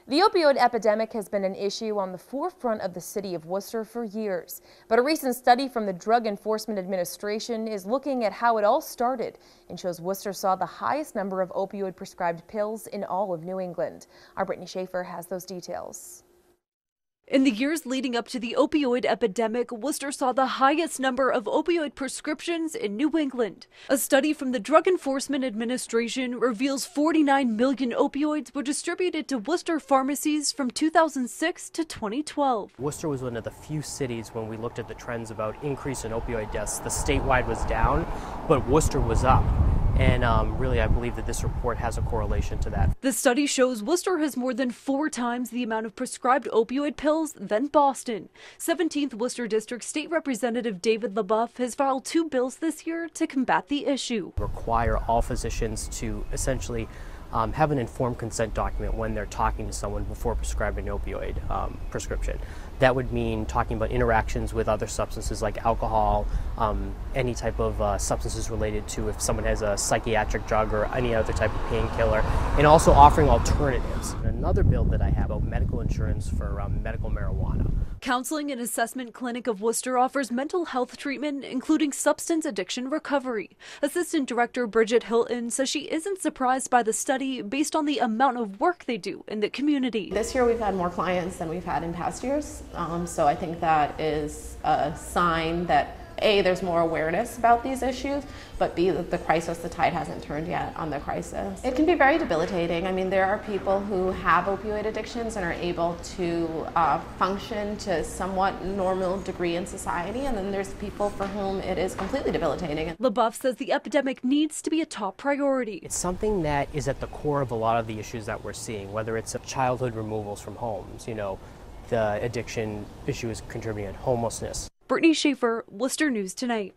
The opioid epidemic has been an issue on the forefront of the city of Worcester for years. But a recent study from the Drug Enforcement Administration is looking at how it all started and shows Worcester saw the highest number of opioid prescribed pills in all of New England. Our Brittany Schaefer has those details. In the years leading up to the opioid epidemic, Worcester saw the highest number of opioid prescriptions in New England. A study from the Drug Enforcement Administration reveals 49 million opioids were distributed to Worcester pharmacies from 2006 to 2012. Worcester was one of the few cities when we looked at the trends about increase in opioid deaths. The statewide was down, but Worcester was up. And really, I believe that this report has a correlation to that. The study shows Worcester has more than 4 times the amount of prescribed opioid pills than Boston. 17th Worcester District State Representative David LaBeouf has filed 2 bills this year to combat the issue. Require all physicians to essentially have an informed consent document when they're talking to someone before prescribing an opioid prescription. That would mean talking about interactions with other substances like alcohol, any type of substances related to if someone has a psychiatric drug or any other type of painkiller, and also offering alternatives. Another bill that I have about medical insurance for medical marijuana. Counseling and Assessment Clinic of Worcester offers mental health treatment, including substance addiction recovery. Assistant Director Bridget Hilton says she isn't surprised by the study based on the amount of work they do in the community. This year we've had more clients than we've had in past years, so I think that is a sign that A, there's more awareness about these issues, but B, that the crisis, the tide hasn't turned yet on the crisis. It can be very debilitating. I mean, there are people who have opioid addictions and are able to function to somewhat normal degree in society, and then there's people for whom it is completely debilitating. LaBeouf says the epidemic needs to be a top priority. It's something that is at the core of a lot of the issues that we're seeing, whether it's childhood removals from homes, the addiction issue is contributing to homelessness. Brittany Schaefer, Worcester News Tonight.